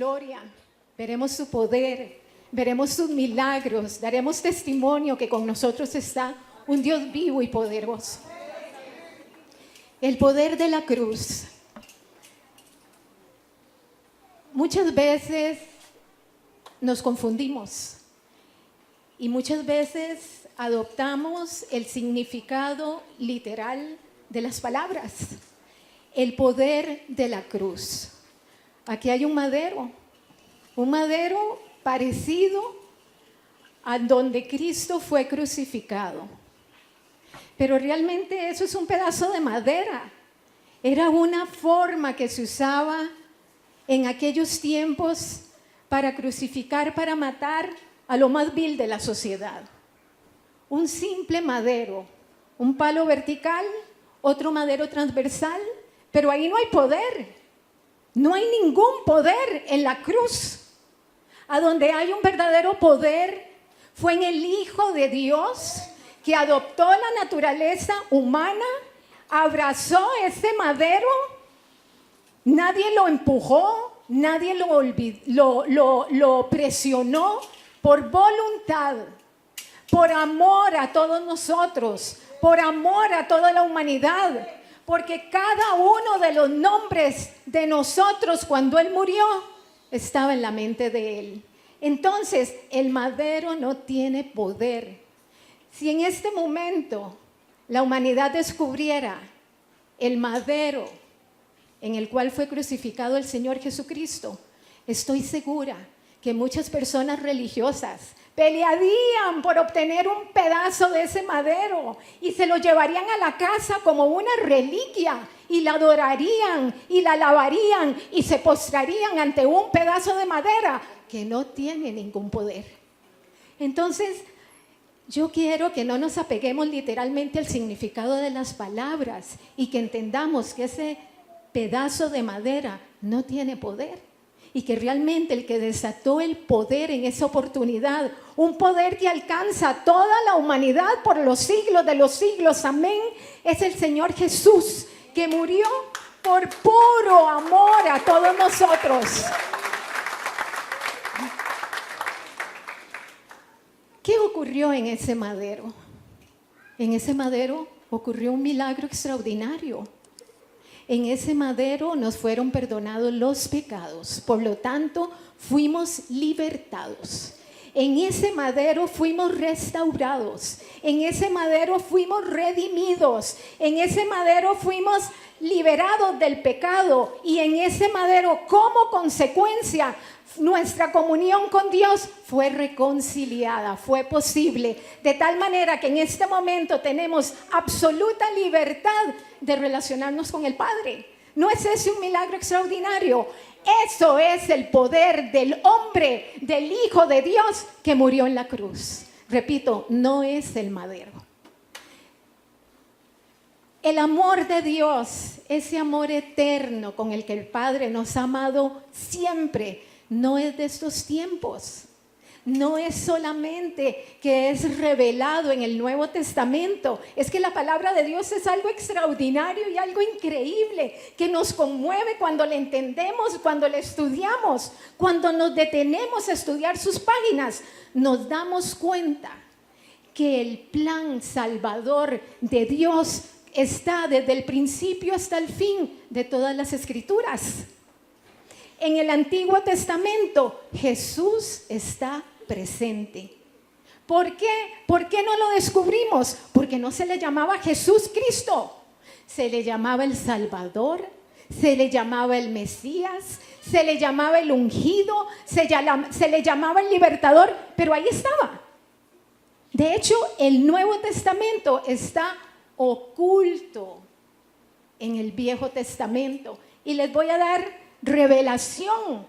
gloria, veremos su poder, veremos sus milagros, daremos testimonio que con nosotros está un Dios vivo y poderoso. El poder de la cruz. Muchas veces nos confundimos y muchas veces adoptamos el significado literal de las palabras. El poder de la cruz. Aquí hay un madero parecido a donde Cristo fue crucificado. Pero realmente eso es un pedazo de madera. Era una forma que se usaba en aquellos tiempos para crucificar, para matar a lo más vil de la sociedad. Un simple madero, un palo vertical, otro madero transversal, pero ahí no hay poder. No hay ningún poder en la cruz. A donde hay un verdadero poder fue en el Hijo de Dios que adoptó la naturaleza humana, abrazó ese madero, nadie lo empujó, nadie lo presionó, por voluntad, por amor a todos nosotros, por amor a toda la humanidad, porque cada uno de los nombres de nosotros cuando Él murió estaba en la mente de Él. Entonces, el madero no tiene poder. Si en este momento la humanidad descubriera el madero en el cual fue crucificado el Señor Jesucristo, estoy segura que muchas personas religiosas pelearían por obtener un pedazo de ese madero y se lo llevarían a la casa como una reliquia y la adorarían y la alabarían y se postrarían ante un pedazo de madera que no tiene ningún poder. Entonces, yo quiero que no nos apeguemos literalmente al significado de las palabras y que entendamos que ese pedazo de madera no tiene poder. Y que realmente el que desató el poder en esa oportunidad, un poder que alcanza a toda la humanidad por los siglos de los siglos, amén, es el Señor Jesús, que murió por puro amor a todos nosotros. ¿Qué ocurrió en ese madero? En ese madero ocurrió un milagro extraordinario. En ese madero nos fueron perdonados los pecados, por lo tanto fuimos libertados. En ese madero fuimos restaurados, en ese madero fuimos redimidos, en ese madero fuimos liberados del pecado y en ese madero como consecuencia nuestra comunión con Dios fue reconciliada, fue posible, de tal manera que en este momento tenemos absoluta libertad de relacionarnos con el Padre. ¿No es ese un milagro extraordinario? Eso es el poder del hombre, del Hijo de Dios que murió en la cruz. Repito, no es el madero. El amor de Dios, ese amor eterno con el que el Padre nos ha amado siempre, no es de estos tiempos. No es solamente que es revelado en el Nuevo Testamento, es que la palabra de Dios es algo extraordinario y algo increíble que nos conmueve cuando le entendemos, cuando le estudiamos, cuando nos detenemos a estudiar sus páginas, nos damos cuenta que el plan salvador de Dios está desde el principio hasta el fin de todas las Escrituras. En el Antiguo Testamento, Jesús está presente. ¿Por qué? ¿Por qué no lo descubrimos? Porque no se le llamaba Jesús Cristo. Se le llamaba el Salvador, se le llamaba el Mesías, se le llamaba el ungido, se le llamaba el libertador, pero ahí estaba. De hecho, el Nuevo Testamento está oculto en el Viejo Testamento. Y les voy a dar revelación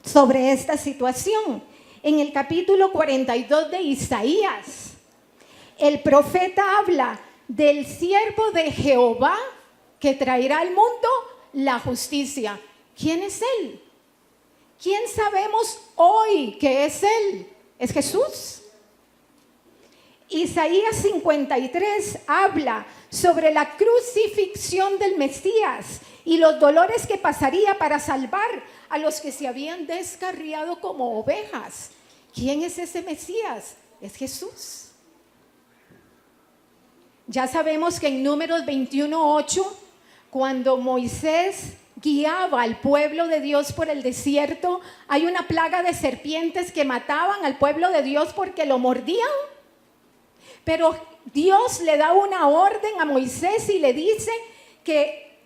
sobre esta situación. En el capítulo 42 de Isaías, el profeta habla del siervo de Jehová que traerá al mundo la justicia. ¿Quién es Él? ¿Quién sabemos hoy que es Él? Es Jesús. Isaías 53 habla sobre la crucifixión del Mesías y los dolores que pasaría para salvar a los que se habían descarriado como ovejas. ¿Quién es ese Mesías? Es Jesús. Ya sabemos que en Números 21:8, cuando Moisés guiaba al pueblo de Dios por el desierto, hay una plaga de serpientes que mataban al pueblo de Dios porque lo mordían. Pero Dios le da una orden a Moisés y le dice que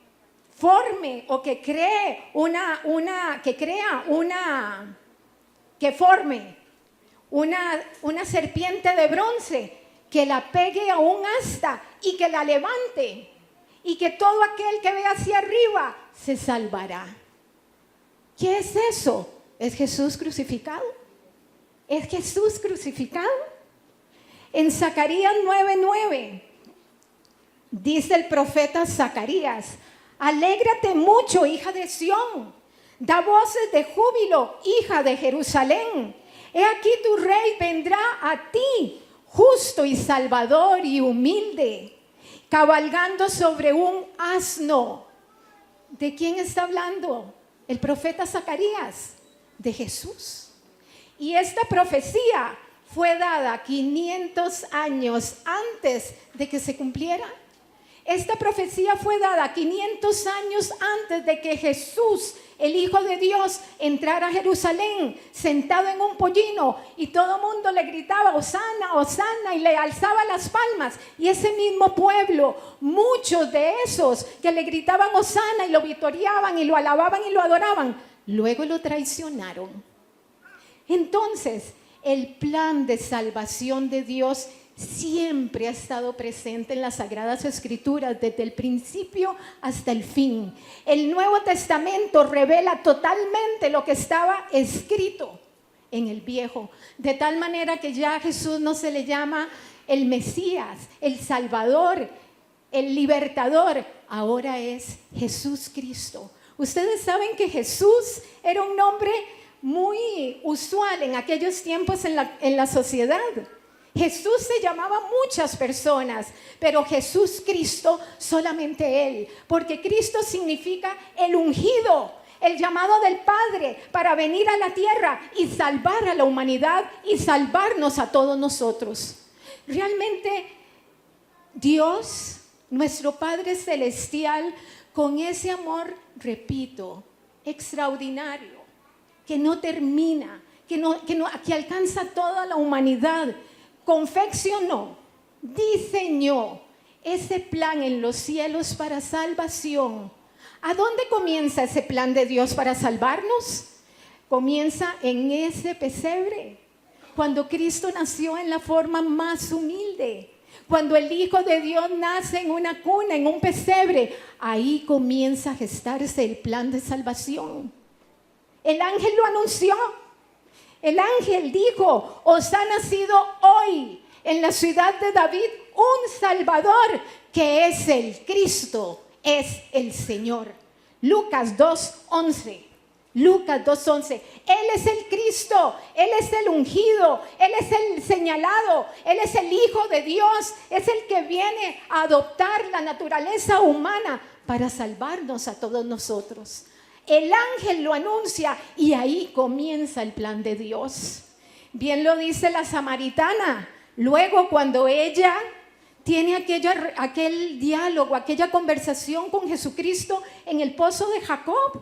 forme o que forme una serpiente de bronce, que la pegue a un asta y que la levante, y que todo aquel que vea hacia arriba se salvará. ¿Qué es eso? ¿Es Jesús crucificado? ¿Es Jesús crucificado? En Zacarías 9:9 dice el profeta Zacarías: alégrate mucho, hija de Sión, da voces de júbilo, hija de Jerusalén. He aquí tu rey vendrá a ti, justo y salvador y humilde, cabalgando sobre un asno. ¿De quién está hablando el profeta Zacarías? De Jesús. Y esta profecía fue dada 500 años antes de que se cumpliera. Esta profecía fue dada 500 años antes de que Jesús, el Hijo de Dios, entrara a Jerusalén sentado en un pollino y todo el mundo le gritaba Hosana, Hosana, y le alzaba las palmas. Y ese mismo pueblo, muchos de esos que le gritaban Hosana y lo vitoreaban y lo alababan y lo adoraban, luego lo traicionaron. Entonces, el plan de salvación de Dios siempre ha estado presente en las Sagradas Escrituras, desde el principio hasta el fin. El Nuevo Testamento revela totalmente lo que estaba escrito en el Viejo, de tal manera que ya a Jesús no se le llama el Mesías, el Salvador, el Libertador, ahora es Jesús Cristo. Ustedes saben que Jesús era un nombre muy usual en aquellos tiempos en la sociedad. Jesús se llamaba muchas personas, pero Jesús Cristo solamente Él, porque Cristo significa el ungido, el llamado del Padre para venir a la tierra y salvar a la humanidad y salvarnos a todos nosotros. Realmente Dios, nuestro Padre Celestial, con ese amor, repito, extraordinario, que no termina, que alcanza toda la humanidad, confeccionó, diseñó ese plan en los cielos para salvación. ¿A dónde comienza ese plan de Dios para salvarnos? Comienza en ese pesebre, cuando Cristo nació en la forma más humilde, cuando el Hijo de Dios nace en una cuna, en un pesebre. Ahí comienza a gestarse el plan de salvación. El ángel lo anunció. El ángel dijo: os ha nacido hoy en la ciudad de David un Salvador, que es el Cristo, es el Señor. Lucas 2:11. Lucas 2:11. Él es el Cristo, Él es el ungido, Él es el señalado, Él es el Hijo de Dios, es el que viene a adoptar la naturaleza humana para salvarnos a todos nosotros. El ángel lo anuncia y ahí comienza el plan de Dios. Bien lo dice la samaritana. Luego, cuando ella tiene aquel diálogo, aquella conversación con Jesucristo en el pozo de Jacob,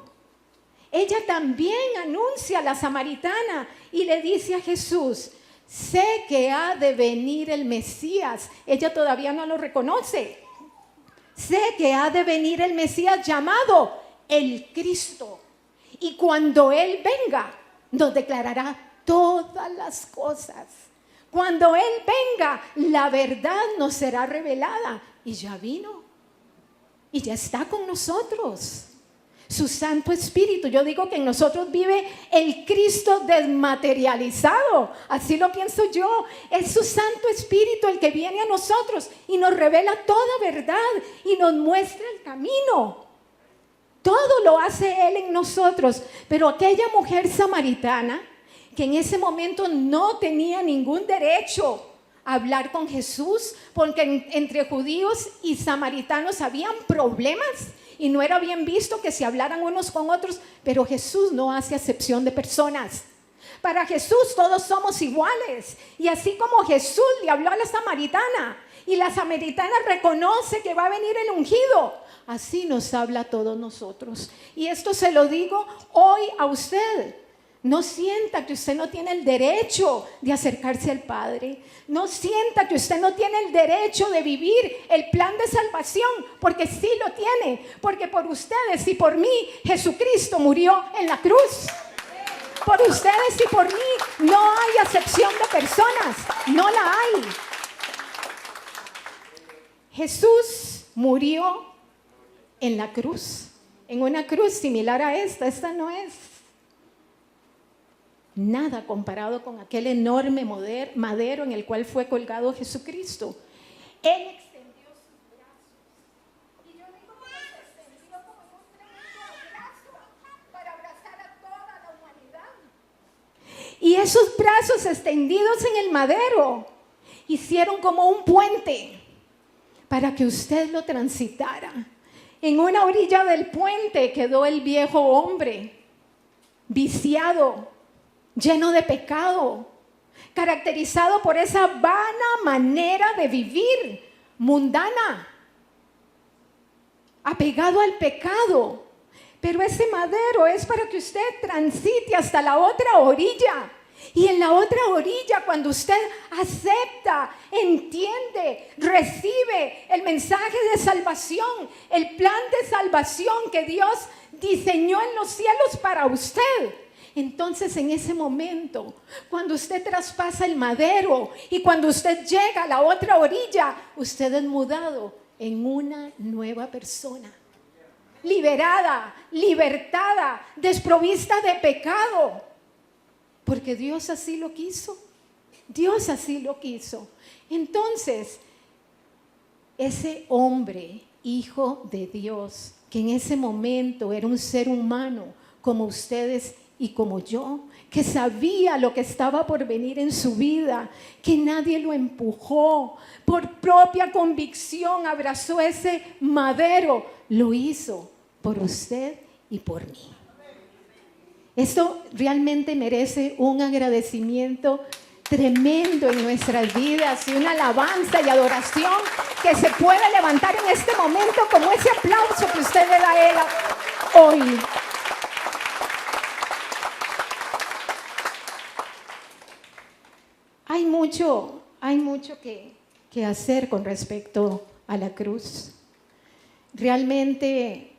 ella también anuncia a la samaritana y le dice a Jesús: sé que ha de venir el Mesías. Ella todavía no lo reconoce. Sé que ha de venir el Mesías llamado el Cristo, y cuando Él venga nos declarará todas las cosas. Cuando Él venga, la verdad nos será revelada. Y ya vino, y ya está con nosotros su Santo Espíritu. Yo digo que en nosotros vive el Cristo desmaterializado, así lo pienso yo. Es su Santo Espíritu el que viene a nosotros y nos revela toda verdad y nos muestra el camino. Todo lo hace Él en nosotros. Pero aquella mujer samaritana, que en ese momento no tenía ningún derecho hablar con Jesús, porque entre judíos y samaritanos habían problemas y no era bien visto que se hablaran unos con otros, pero Jesús no hace acepción de personas. Para Jesús todos somos iguales, y así como Jesús le habló a la samaritana y la samaritana reconoce que va a venir el ungido, así nos habla a todos nosotros. Y esto se lo digo hoy a usted. No sienta que usted no tiene el derecho de acercarse al Padre. No sienta que usted no tiene el derecho de vivir el plan de salvación, porque sí lo tiene. Porque por ustedes y por mí Jesucristo murió en la cruz. Por ustedes y por mí no hay acepción de personas, no la hay. Jesús murió en la cruz, en una cruz similar a esta no es nada comparado con aquel enorme madero en el cual fue colgado Jesucristo. Él extendió sus brazos, y yo digo que los extendió como un tremendo abrazo para abrazar a toda la humanidad. Y esos brazos extendidos en el madero hicieron como un puente para que usted lo transitara. En una orilla del puente quedó el viejo hombre, viciado, lleno de pecado, caracterizado por esa vana manera de vivir, mundana, apegado al pecado. Pero ese madero es para que usted transite hasta la otra orilla. Y en la otra orilla, cuando usted acepta, entiende, recibe el mensaje de salvación, el plan de salvación que Dios diseñó en los cielos para usted, entonces en ese momento, cuando usted traspasa el madero y cuando usted llega a la otra orilla, usted es mudado en una nueva persona. Liberada, libertada, desprovista de pecado. Porque Dios así lo quiso. Dios así lo quiso. Entonces, ese hombre, hijo de Dios, que en ese momento era un ser humano como ustedes y como yo, que sabía lo que estaba por venir en su vida, que nadie lo empujó, por propia convicción abrazó ese madero, lo hizo por usted y por mí. Esto realmente merece un agradecimiento tremendo en nuestras vidas y una alabanza y adoración que se puede levantar en este momento como ese aplauso que usted le da a él hoy. Hay mucho que hacer con respecto a la cruz. Realmente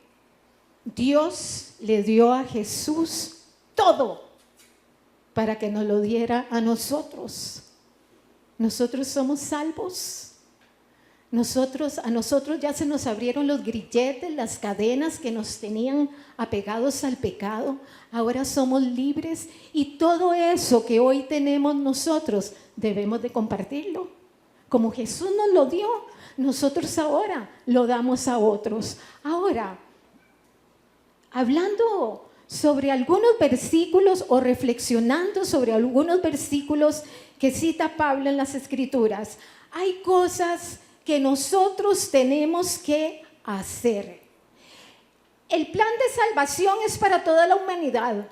Dios le dio a Jesús todo para que nos lo diera a nosotros. Nosotros somos salvos. A nosotros ya se nos abrieron los grilletes, las cadenas que nos tenían apegados al pecado. Ahora somos libres y todo eso que hoy tenemos nosotros debemos de compartirlo. Como Jesús nos lo dio, nosotros ahora lo damos a otros. Ahora, hablando sobre algunos versículos o reflexionando sobre algunos versículos que cita Pablo en las Escrituras, hay cosas que nosotros tenemos que hacer. El plan de salvación es para toda la humanidad,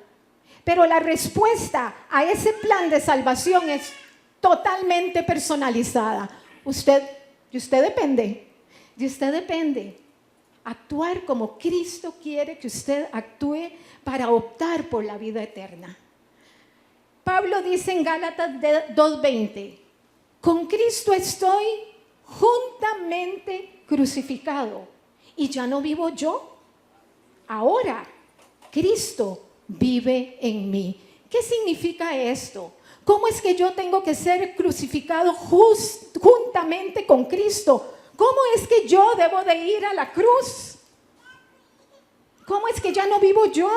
pero la respuesta a ese plan de salvación es totalmente personalizada. De usted depende. Actuar como Cristo quiere que usted actúe para optar por la vida eterna. Pablo dice en Gálatas 2:20, con Cristo estoy juntamente crucificado y ya no vivo yo. Ahora Cristo vive en mí. ¿Qué significa esto? ¿Cómo es que yo tengo que ser crucificado juntamente con Cristo? ¿Cómo es que yo debo de ir a la cruz? ¿Cómo es que ya no vivo yo?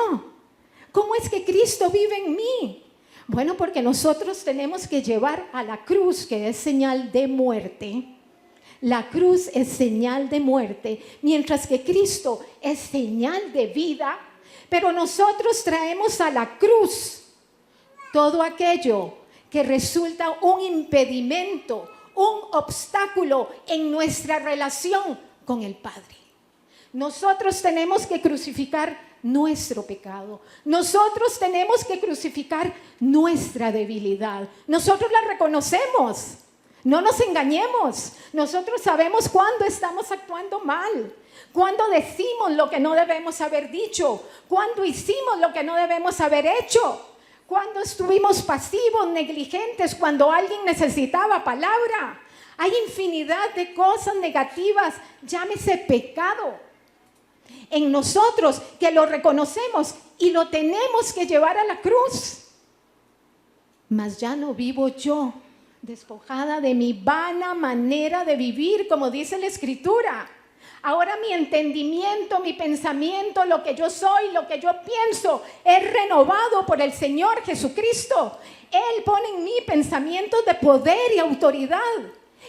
¿Cómo es que Cristo vive en mí? Bueno, porque nosotros tenemos que llevar a la cruz, que es señal de muerte. La cruz es señal de muerte, mientras que Cristo es señal de vida. Pero nosotros traemos a la cruz todo aquello que resulta un impedimento, un obstáculo en nuestra relación con el Padre. Nosotros tenemos que crucificar nuestro pecado. Nosotros tenemos que crucificar nuestra debilidad. Nosotros la reconocemos. No nos engañemos. Nosotros sabemos cuándo estamos actuando mal, cuándo decimos lo que no debemos haber dicho, cuándo hicimos lo que no debemos haber hecho, cuándo estuvimos pasivos, negligentes, cuando alguien necesitaba palabra. Hay infinidad de cosas negativas, llámese pecado, en nosotros que lo reconocemos y lo tenemos que llevar a la cruz. Mas ya no vivo yo, despojada de mi vana manera de vivir, como dice la Escritura. Ahora mi entendimiento, mi pensamiento, lo que yo soy, lo que yo pienso, es renovado por el Señor Jesucristo. Él pone en mí pensamientos de poder y autoridad.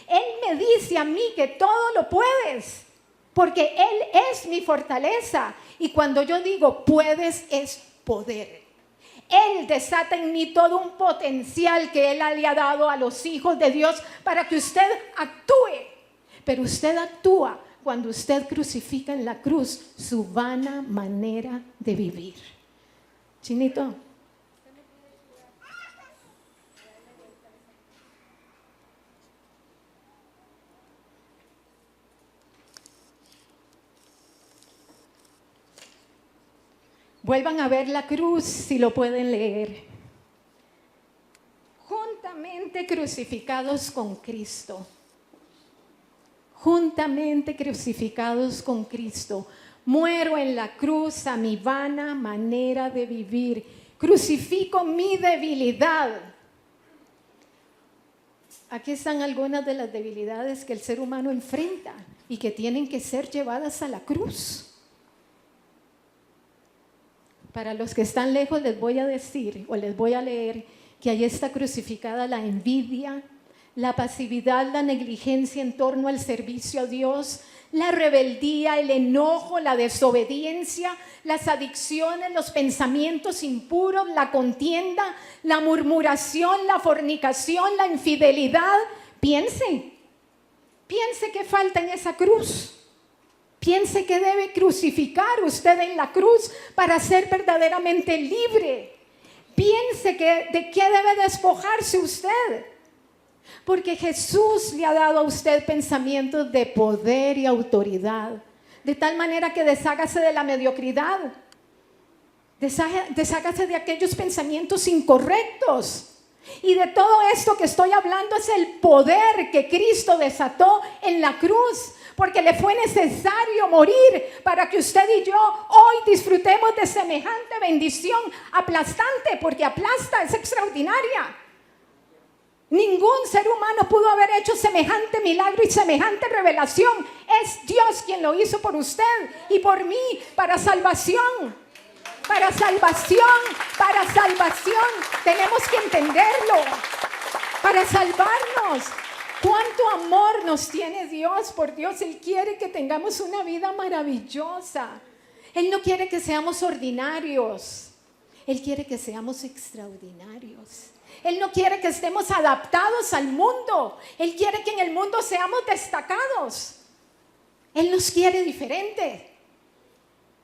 Él me dice a mí que todo lo puedes, porque Él es mi fortaleza. Y cuando yo digo puedes, es poder. Él desata en mí todo un potencial que Él le ha dado a los hijos de Dios para que usted actúe. Pero usted actúa cuando usted crucifica en la cruz su vana manera de vivir. Chinito. Vuelvan a ver la cruz si lo pueden leer. Juntamente crucificados con Cristo. Juntamente crucificados con Cristo. Muero en la cruz a mi vana manera de vivir. Crucifico mi debilidad. Aquí están algunas de las debilidades que el ser humano enfrenta y que tienen que ser llevadas a la cruz. Para los que están lejos les voy a decir o les voy a leer que ahí está crucificada la envidia, la pasividad, la negligencia en torno al servicio a Dios, la rebeldía, el enojo, la desobediencia, las adicciones, los pensamientos impuros, la contienda, la murmuración, la fornicación, la infidelidad. Piense qué falta en esa cruz. Piense que debe crucificar usted en la cruz para ser verdaderamente libre. Piense de qué debe despojarse usted. Porque Jesús le ha dado a usted pensamientos de poder y autoridad. De tal manera que deshágase de la mediocridad. Deshágase de aquellos pensamientos incorrectos. Y de todo esto que estoy hablando es el poder que Cristo desató en la cruz. Porque le fue necesario morir para que usted y yo hoy disfrutemos de semejante bendición aplastante, porque aplasta, es extraordinaria. Ningún ser humano pudo haber hecho semejante milagro y semejante revelación. Es Dios quien lo hizo por usted y por mí, para salvación. Para salvación, para salvación. Tenemos que entenderlo. Para salvarnos. ¿Cuánto amor nos tiene Dios? Por Dios, Él quiere que tengamos una vida maravillosa. Él no quiere que seamos ordinarios. Él quiere que seamos extraordinarios. Él no quiere que estemos adaptados al mundo. Él quiere que en el mundo seamos destacados. Él nos quiere diferentes.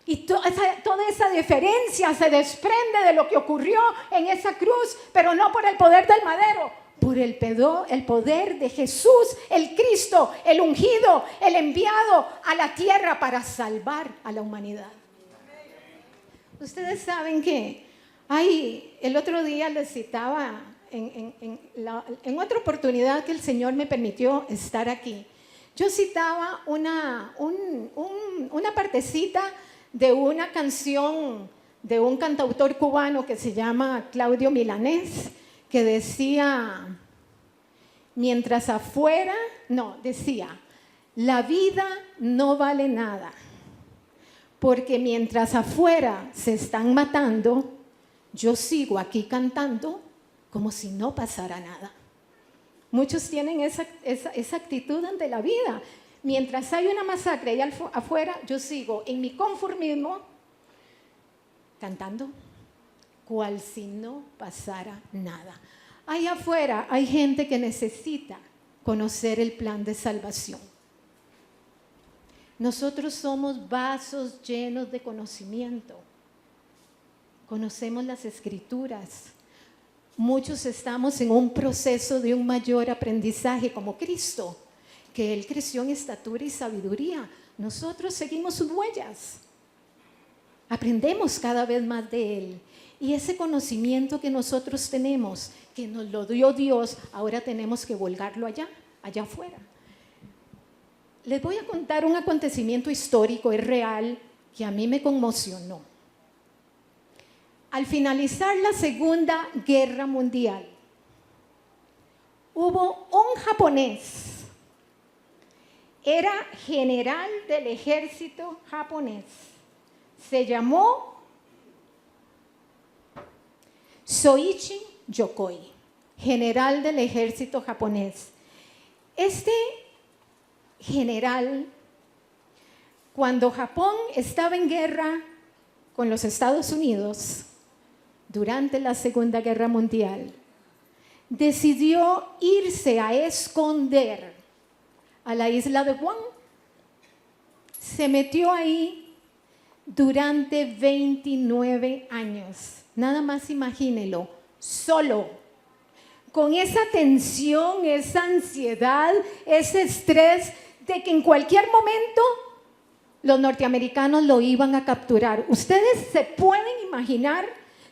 Y toda esa diferencia se desprende de lo que ocurrió en esa cruz, pero no por el poder del madero, por el poder de Jesús, el Cristo, el ungido, el enviado a la tierra para salvar a la humanidad. Ustedes saben que el otro día les citaba en otra oportunidad que el Señor me permitió estar aquí. Yo citaba una partecita de una canción de un cantautor cubano que se llama Claudio Milanés, que decía, decía, la vida no vale nada, porque mientras afuera se están matando, yo sigo aquí cantando como si no pasara nada. Muchos tienen esa actitud ante la vida. Mientras hay una masacre allá afuera, yo sigo en mi conformismo cantando cual si no pasara nada. Allá afuera hay gente que necesita conocer el plan de salvación. Nosotros somos vasos llenos de conocimiento. Conocemos las Escrituras. Muchos estamos en un proceso de un mayor aprendizaje como Cristo, que Él creció en estatura y sabiduría. Nosotros seguimos sus huellas. Aprendemos cada vez más de Él. Y ese conocimiento que nosotros tenemos, que nos lo dio Dios, ahora tenemos que volcarlo allá afuera. Les voy a contar un acontecimiento histórico, es real, que a mí me conmocionó. Al finalizar la Segunda Guerra Mundial, hubo un japonés, era general del ejército japonés, se llamó Soichi Yokoi, general del ejército japonés. Este general, cuando Japón estaba en guerra con los Estados Unidos, durante la Segunda Guerra Mundial, decidió irse a esconder a la isla de Guam. Se metió ahí durante 29 años. Nada más imagínelo, solo, con esa tensión, esa ansiedad, ese estrés de que en cualquier momento los norteamericanos lo iban a capturar. ¿Ustedes se pueden imaginar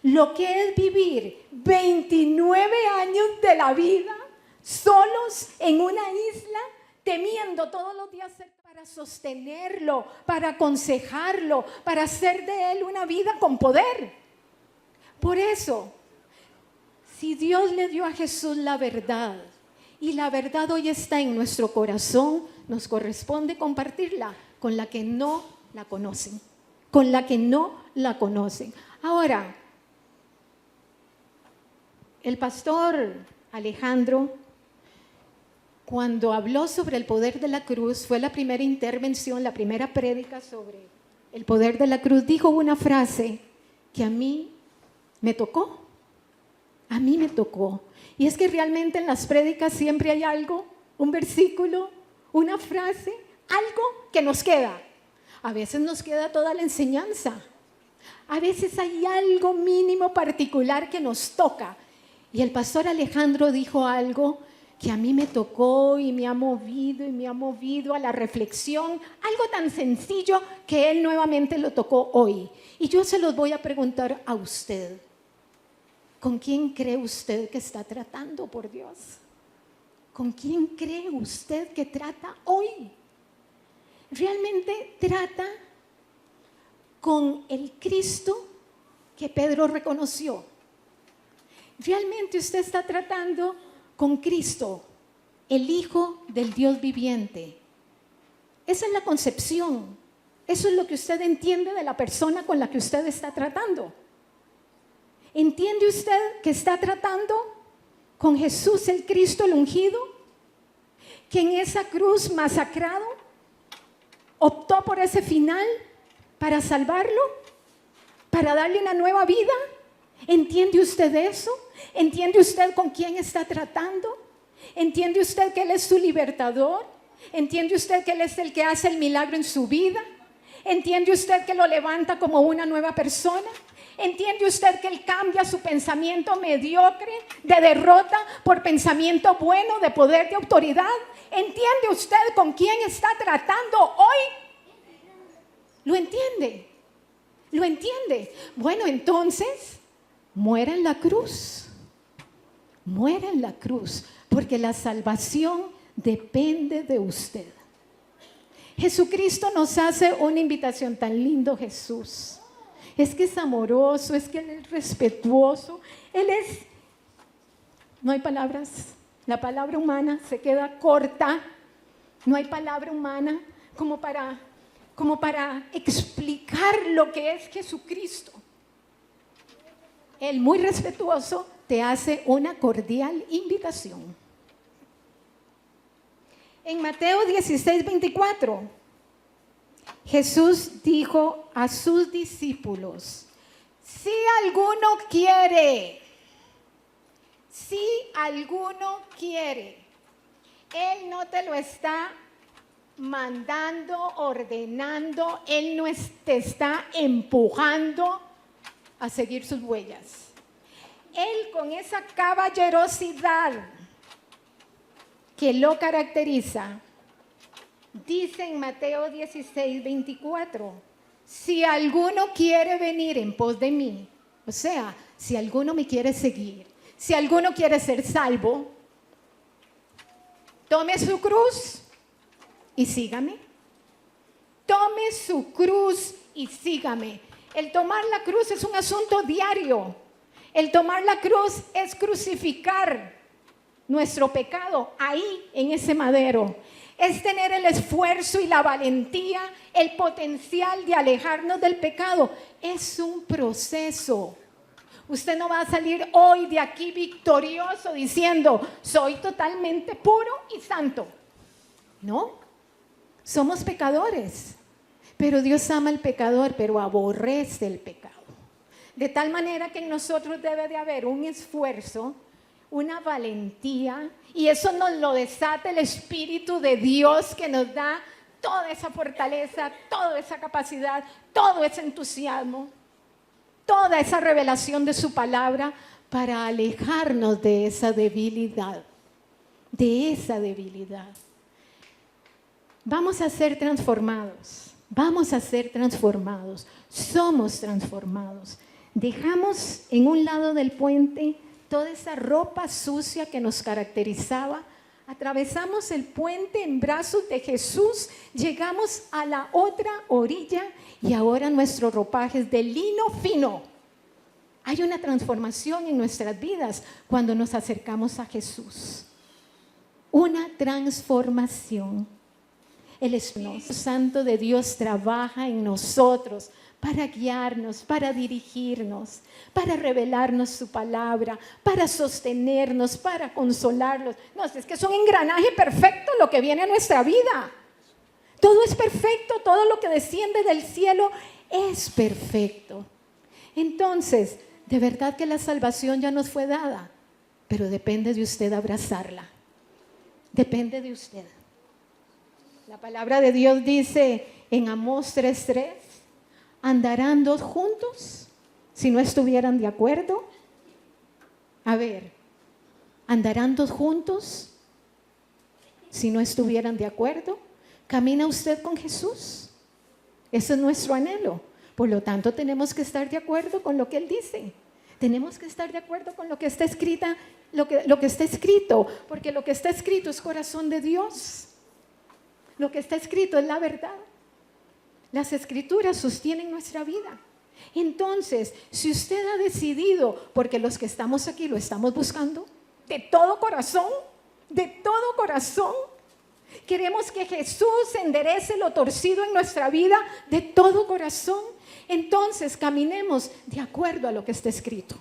lo que es vivir 29 años de la vida solos en una isla, temiendo todos los días para sostenerlo, para aconsejarlo, para hacer de él una vida con poder? Por eso, si Dios le dio a Jesús la verdad, y la verdad hoy está en nuestro corazón, nos corresponde compartirla con la que no la conocen, con la que no la conocen. Ahora, el pastor Alejandro, cuando habló sobre el poder de la cruz, fue la primera intervención, la primera prédica sobre el poder de la cruz, dijo una frase que a mí me tocó. A mí me tocó. Y es que realmente en las prédicas siempre hay algo, un versículo, una frase, algo que nos queda. A veces nos queda toda la enseñanza. A veces hay algo mínimo particular que nos toca. Y el pastor Alejandro dijo algo que a mí me tocó y me ha movido a la reflexión. Algo tan sencillo que él nuevamente lo tocó hoy. Y yo se los voy a preguntar a usted. ¿Con quién cree usted que está tratando, por Dios? ¿Con quién cree usted que trata hoy? ¿Realmente trata con el Cristo que Pedro reconoció? ¿Realmente usted está tratando con Cristo, el Hijo del Dios viviente? Esa es la concepción. Eso es lo que usted entiende de la persona con la que usted está tratando. ¿Entiende usted que está tratando con Jesús el Cristo el ungido? Que en esa cruz masacrado optó por ese final para salvarlo, para darle una nueva vida. ¿Entiende usted eso? ¿Entiende usted con quién está tratando? ¿Entiende usted que Él es su libertador? ¿Entiende usted que Él es el que hace el milagro en su vida? ¿Entiende usted que lo levanta como una nueva persona? ¿Entiende usted que Él cambia su pensamiento mediocre de derrota por pensamiento bueno de poder, de autoridad? ¿Entiende usted con quién está tratando hoy? ¿Lo entiende? ¿Lo entiende? Bueno, entonces, muera en la cruz. Muera en la cruz, porque la salvación depende de usted. Jesucristo nos hace una invitación tan lindo, Jesús. Es que es amoroso, es que Él es respetuoso, Él es... No hay palabras, la palabra humana se queda corta, no hay palabra humana como para explicar lo que es Jesucristo. Él, muy respetuoso, te hace una cordial invitación. En Mateo 16:24, Jesús dijo a sus discípulos: si alguno quiere Él no te lo está mandando, ordenando, Él no te está empujando a seguir sus huellas. Él, con esa caballerosidad que lo caracteriza, dice en Mateo 16, 24, si alguno quiere venir en pos de mí, o sea, si alguno me quiere seguir, si alguno quiere ser salvo, tome su cruz y sígame. Tome su cruz y sígame. El tomar la cruz es un asunto diario. El tomar la cruz es crucificar nuestro pecado ahí en ese madero. Es tener el esfuerzo y la valentía, el potencial de alejarnos del pecado. Es un proceso. Usted no va a salir hoy de aquí victorioso diciendo, soy totalmente puro y santo. No, somos pecadores. Pero Dios ama al pecador, pero aborrece el pecado. De tal manera que en nosotros debe de haber un esfuerzo, una valentía, y eso nos lo desata el Espíritu de Dios que nos da toda esa fortaleza, toda esa capacidad, todo ese entusiasmo, toda esa revelación de su palabra para alejarnos de esa debilidad, Vamos a ser transformados, somos transformados. Dejamos en un lado del puente toda esa ropa sucia que nos caracterizaba, atravesamos el puente en brazos de Jesús, llegamos a la otra orilla y ahora nuestro ropaje es de lino fino. Hay una transformación en nuestras vidas cuando nos acercamos a Jesús. Una transformación. El Espíritu Santo de Dios trabaja en nosotros para guiarnos, para dirigirnos, para revelarnos su palabra, para sostenernos, para consolarnos. No, es que es un engranaje perfecto lo que viene a nuestra vida. Todo es perfecto, todo lo que desciende del cielo es perfecto. Entonces, de verdad que la salvación ya nos fue dada, pero depende de usted abrazarla. Depende de usted. La palabra de Dios dice en Amós 3:3, ¿andarán dos juntos si no estuvieran de acuerdo? A ver, ¿andarán dos juntos si no estuvieran de acuerdo? ¿Camina usted con Jesús? Ese es nuestro anhelo. Por lo tanto, tenemos que estar de acuerdo con lo que Él dice. Tenemos que estar de acuerdo con lo que está escrita, lo que está escrito, porque lo que está escrito es corazón de Dios. Lo que está escrito es la verdad. Las escrituras sostienen nuestra vida. Entonces, si usted ha decidido, porque los que estamos aquí lo estamos buscando, de todo corazón, queremos que Jesús enderece lo torcido en nuestra vida de todo corazón. Entonces, caminemos de acuerdo a lo que está escrito.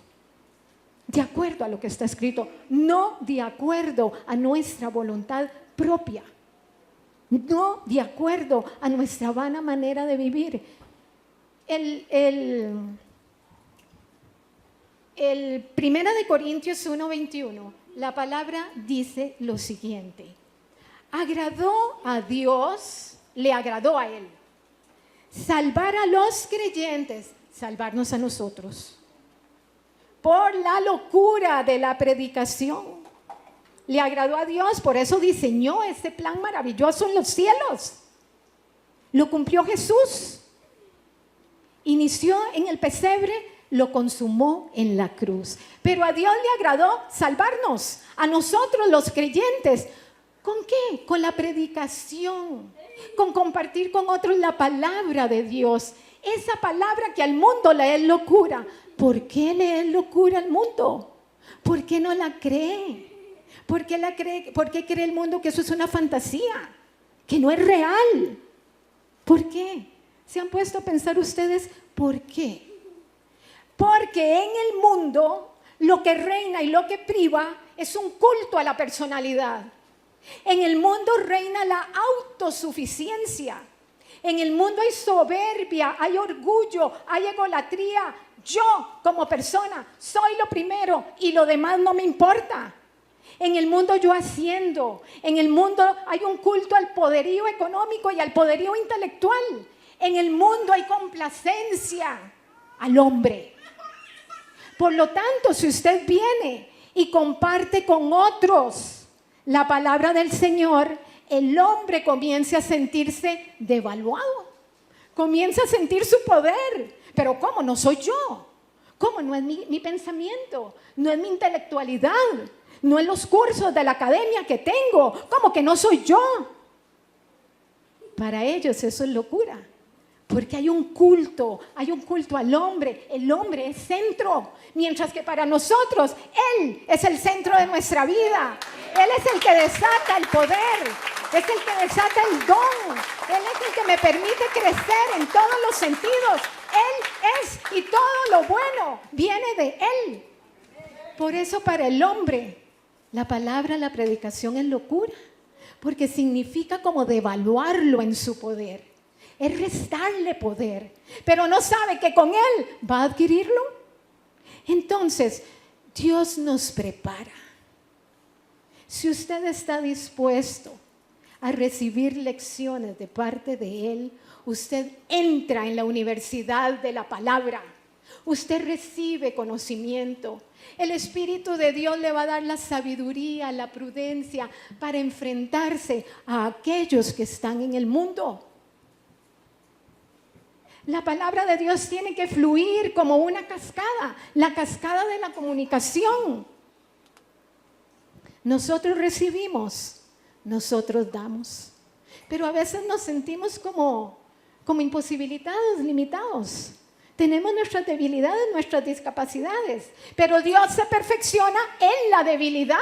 De acuerdo a lo que está escrito, no de acuerdo a nuestra voluntad propia. No de acuerdo a nuestra vana manera de vivir. El 1 Corintios 1:21, la palabra dice lo siguiente: agradó a Dios, le agradó a Él salvar a los creyentes, salvarnos a nosotros, por la locura de la predicación. Le agradó a Dios, por eso diseñó este plan maravilloso en los cielos. Lo cumplió Jesús. Inició en el pesebre, lo consumó en la cruz. Pero a Dios le agradó salvarnos, a nosotros los creyentes. ¿Con qué? Con la predicación, con compartir con otros la palabra de Dios. Esa palabra que al mundo le es locura. ¿Por qué le es locura al mundo? ¿Por qué no la cree? ¿Por qué cree el mundo que eso es una fantasía? Que no es real. ¿Por qué? ¿Se han puesto a pensar ustedes por qué? Porque en el mundo lo que reina y lo que priva es un culto a la personalidad. En el mundo reina la autosuficiencia. En el mundo hay soberbia, hay orgullo, hay egolatría. Yo como persona soy lo primero y lo demás no me importa. En el mundo yo haciendo. En el mundo hay un culto al poderío económico y al poderío intelectual. En el mundo hay complacencia al hombre. Por lo tanto, si usted viene y comparte con otros la palabra del Señor, el hombre comienza a sentirse devaluado. Comienza a sentir su poder. Pero ¿cómo? No soy yo. ¿Cómo? No es mi pensamiento. No es mi intelectualidad. No es los cursos de la academia que tengo. ¿Cómo que no soy yo? Para ellos eso es locura. Porque hay un culto al hombre. El hombre es centro. Mientras que para nosotros, Él es el centro de nuestra vida. Él es el que desata el poder. Es el que desata el don. Él es el que me permite crecer en todos los sentidos. Él es, y todo lo bueno viene de Él. Por eso para el hombre, la palabra, la predicación es locura. Porque significa como devaluarlo en su poder. Es restarle poder, pero no sabe que con Él va a adquirirlo. Entonces, Dios nos prepara. Si usted está dispuesto a recibir lecciones de parte de Él, usted entra en la universidad de la palabra. Usted recibe conocimiento. El Espíritu de Dios le va a dar la sabiduría, la prudencia para enfrentarse a aquellos que están en el mundo. La palabra de Dios tiene que fluir como una cascada, la cascada de la comunicación. Nosotros recibimos, nosotros damos. Pero a veces nos sentimos como imposibilitados, limitados. Tenemos nuestras debilidades, nuestras discapacidades, pero Dios se perfecciona en la debilidad.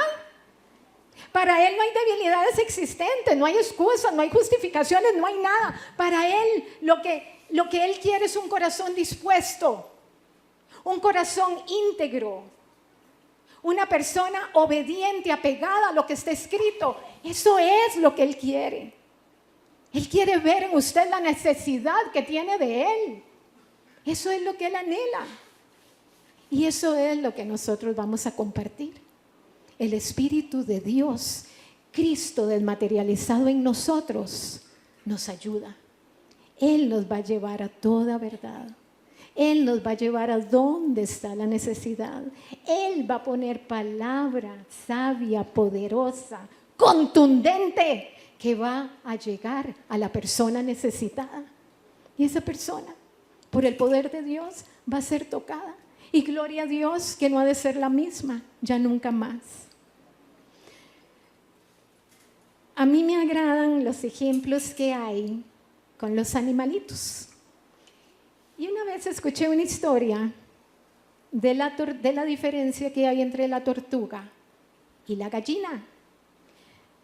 Para Él no hay debilidades existentes, no hay excusas, no hay justificaciones, no hay nada. Para Él lo que Él quiere es un corazón dispuesto, un corazón íntegro, una persona obediente, apegada a lo que está escrito. Eso es lo que Él quiere. Él quiere ver en usted la necesidad que tiene de Él. Eso es lo que Él anhela. Y eso es lo que nosotros vamos a compartir. El Espíritu de Dios, Cristo desmaterializado en nosotros, nos ayuda. Él nos va a llevar a toda verdad. Él nos va a llevar a donde está la necesidad. Él va a poner palabra sabia, poderosa, contundente, que va a llegar a la persona necesitada. Y esa persona, por el poder de Dios, va a ser tocada. Y gloria a Dios que no ha de ser la misma, ya nunca más. A mí me agradan los ejemplos que hay con los animalitos. Y una vez escuché una historia de la diferencia que hay entre la tortuga y la gallina.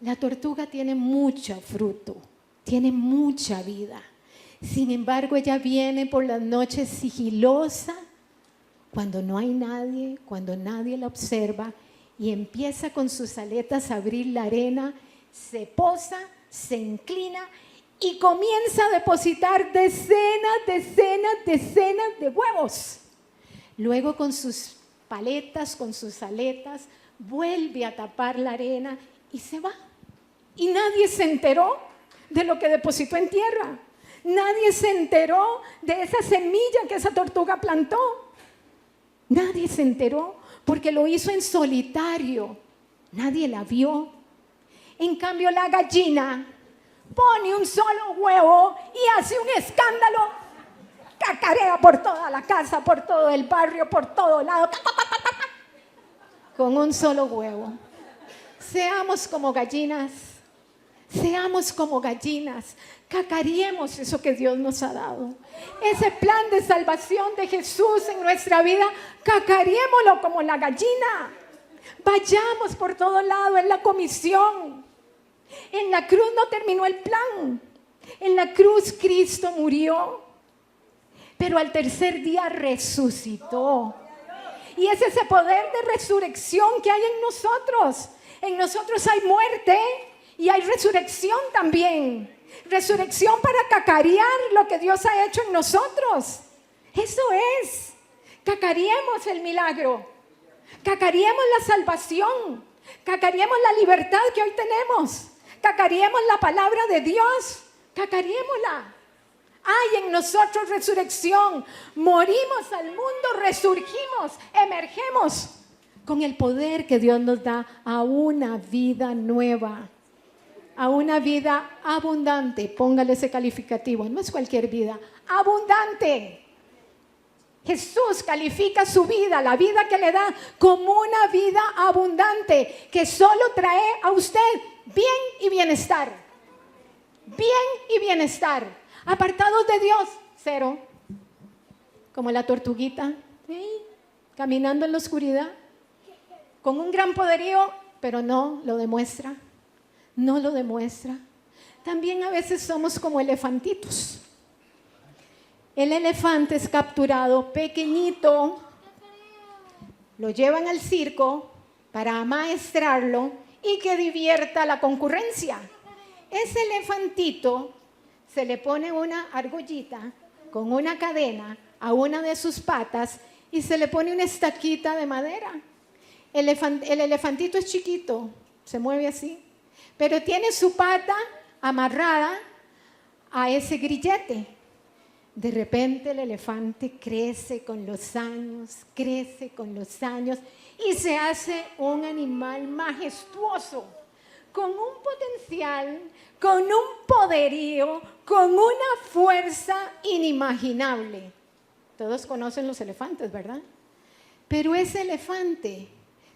La tortuga tiene mucho fruto, tiene mucha vida. Sin embargo, ella viene por las noches sigilosa, cuando no hay nadie, cuando nadie la observa, y empieza con sus aletas a abrir la arena, se posa, se inclina y comienza a depositar decenas de huevos. Luego con sus paletas, con sus aletas, vuelve a tapar la arena y se va. Y nadie se enteró de lo que depositó en tierra. Nadie se enteró de esa semilla que esa tortuga plantó. Nadie se enteró porque lo hizo en solitario. Nadie la vio. En cambio, la gallina pone un solo huevo y hace un escándalo. Cacarea por toda la casa, por todo el barrio, por todo lado. Con un solo huevo. Seamos como gallinas. Seamos como gallinas. Cacareemos eso que Dios nos ha dado. Ese plan de salvación de Jesús en nuestra vida, cacareémoslo como la gallina. Vayamos por todo lado en la comisión. En la cruz no terminó el plan. En la cruz Cristo murió, pero al tercer día resucitó. Y es ese poder de resurrección que hay en nosotros. En nosotros hay muerte y hay resurrección también. Resurrección para cacarear lo que Dios ha hecho en nosotros. Eso es. Cacareemos el milagro. Cacareemos la salvación. Cacareemos la libertad que hoy tenemos. Cacareemos la palabra de Dios. Cacareémosla. Hay en nosotros resurrección. Morimos al mundo, resurgimos, emergemos con el poder que Dios nos da a una vida nueva, a una vida abundante. Póngale ese calificativo, no es cualquier vida, abundante. Jesús califica su vida, la vida que le da, como una vida abundante que solo trae a usted bien y bienestar. Bien y bienestar. Apartados de Dios, cero. Como la tortuguita, caminando en la oscuridad, con un gran poderío, pero no lo demuestra. No lo demuestra. También a veces somos como elefantitos. El elefante es capturado pequeñito, lo llevan al circo para amaestrarlo y que divierta la concurrencia. Ese elefantito se le pone una argollita con una cadena a una de sus patas y se le pone una estaquita de madera. El elefantito es chiquito, se mueve así, pero tiene su pata amarrada a ese grillete. De repente el elefante crece con los años y se hace un animal majestuoso, con un potencial, con un poderío, con una fuerza inimaginable. Todos conocen los elefantes, ¿verdad? Pero ese elefante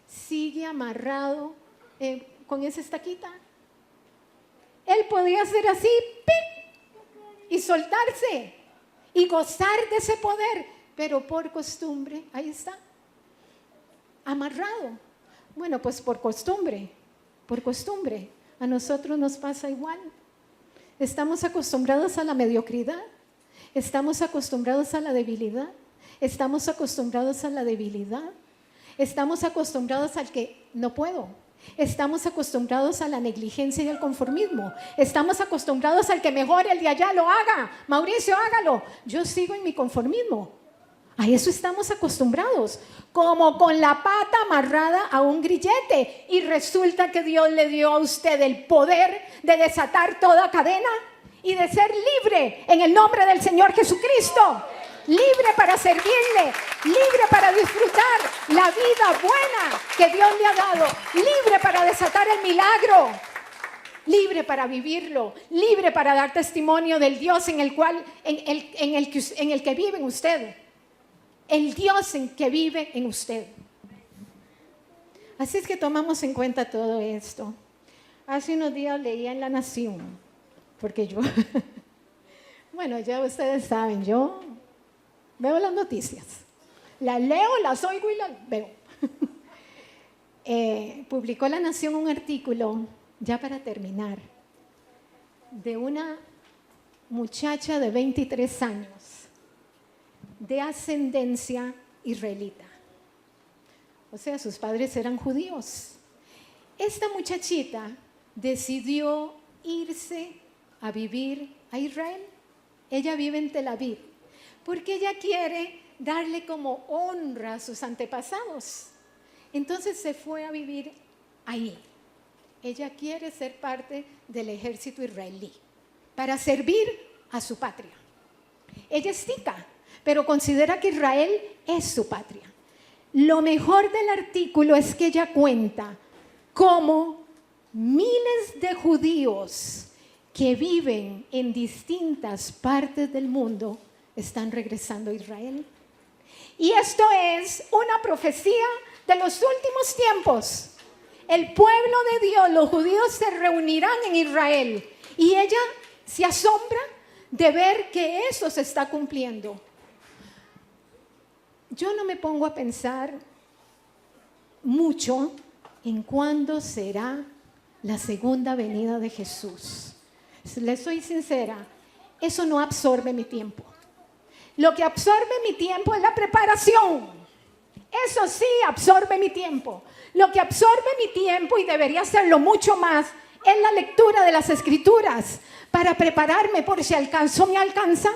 sigue amarrado con esa estaquita. Él podía hacer así, ¡pip!, y soltarse y gozar de ese poder, pero por costumbre, ahí está, amarrado. Bueno, pues por costumbre, a nosotros nos pasa igual. Estamos acostumbrados a la mediocridad, estamos acostumbrados a la debilidad, estamos acostumbrados al que no puedo. Estamos acostumbrados a la negligencia y al conformismo. Estamos acostumbrados al que mejor el de allá lo haga. Mauricio, hágalo. Yo sigo en mi conformismo. A eso estamos acostumbrados. Como con la pata amarrada a un grillete. Y resulta que Dios le dio a usted el poder de desatar toda cadena y de ser libre en el nombre del Señor Jesucristo. Libre para servirle, libre para disfrutar la vida buena que Dios le ha dado, libre para desatar el milagro, libre para vivirlo, libre para dar testimonio del Dios en el que vive en usted, el Dios en que vive en usted. Así es que tomamos en cuenta todo esto. Hace unos días leía en La Nación, porque yo, bueno, ya ustedes saben, yo veo las noticias, las leo, las oigo y las veo. Publicó La Nación un artículo, ya para terminar, de una muchacha de 23 años, de ascendencia israelita. O sea, sus padres eran judíos. Esta muchachita decidió irse a vivir a Israel. Ella vive en Tel Aviv, porque ella quiere darle como honra a sus antepasados. Entonces se fue a vivir ahí. Ella quiere ser parte del ejército israelí para servir a su patria. Ella es tica, pero considera que Israel es su patria. Lo mejor del artículo es que ella cuenta cómo miles de judíos que viven en distintas partes del mundo están regresando a Israel. Y esto es una profecía de los últimos tiempos. El pueblo de Dios, los judíos, se reunirán en Israel. Y ella se asombra de ver que eso se está cumpliendo. Yo no me pongo a pensar mucho en cuándo será la segunda venida de Jesús. Les soy sincera, eso no absorbe mi tiempo. Lo que absorbe mi tiempo es la preparación. Eso sí absorbe mi tiempo. Lo que absorbe mi tiempo, y debería hacerlo mucho más, es la lectura de las Escrituras para prepararme por si alcanzo, me alcanza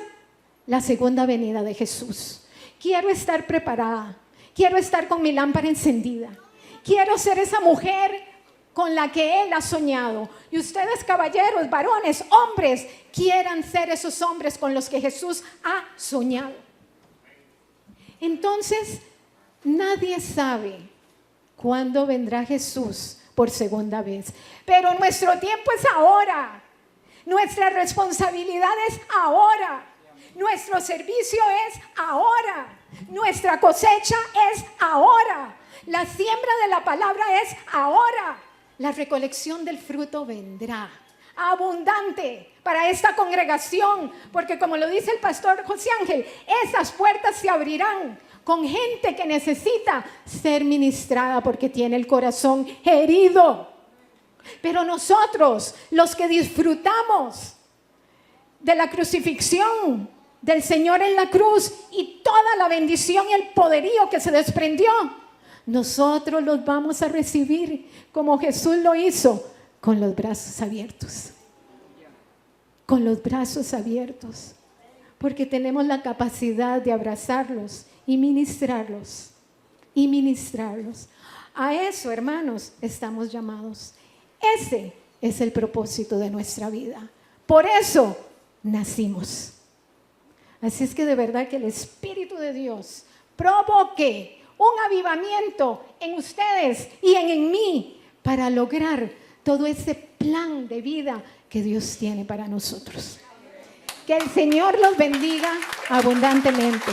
la segunda venida de Jesús. Quiero estar preparada. Quiero estar con mi lámpara encendida. quiero ser esa mujer con la que Él ha soñado. Y ustedes, caballeros, varones, hombres, quieran ser esos hombres con los que Jesús ha soñado. Entonces, nadie sabe cuándo vendrá Jesús por segunda vez. Pero nuestro tiempo es ahora. Nuestra responsabilidad es ahora. Nuestro servicio es ahora. Nuestra cosecha es ahora. La siembra de la palabra es ahora. La recolección del fruto vendrá abundante para esta congregación, porque como lo dice el pastor José Ángel, esas puertas se abrirán con gente que necesita ser ministrada porque tiene el corazón herido. Pero nosotros, los que disfrutamos de la crucifixión del Señor en la cruz y toda la bendición y el poderío que se desprendió, nosotros los vamos a recibir como Jesús lo hizo, con los brazos abiertos. Con los brazos abiertos. Porque tenemos la capacidad de abrazarlos y ministrarlos. Y ministrarlos. A eso, hermanos, estamos llamados. Ese es el propósito de nuestra vida. Por eso nacimos. Así es que de verdad que el Espíritu de Dios provoque un avivamiento en ustedes y en mí para lograr todo ese plan de vida que Dios tiene para nosotros. Que el Señor los bendiga abundantemente.